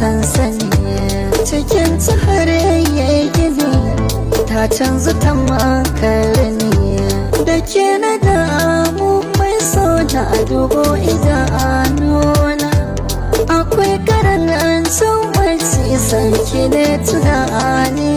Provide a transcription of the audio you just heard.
sansani cikin tsare yayi gini ta canza ta makarni da ke na damu mai so na dubo idanuna akwai karancin wacce sanki ne tunani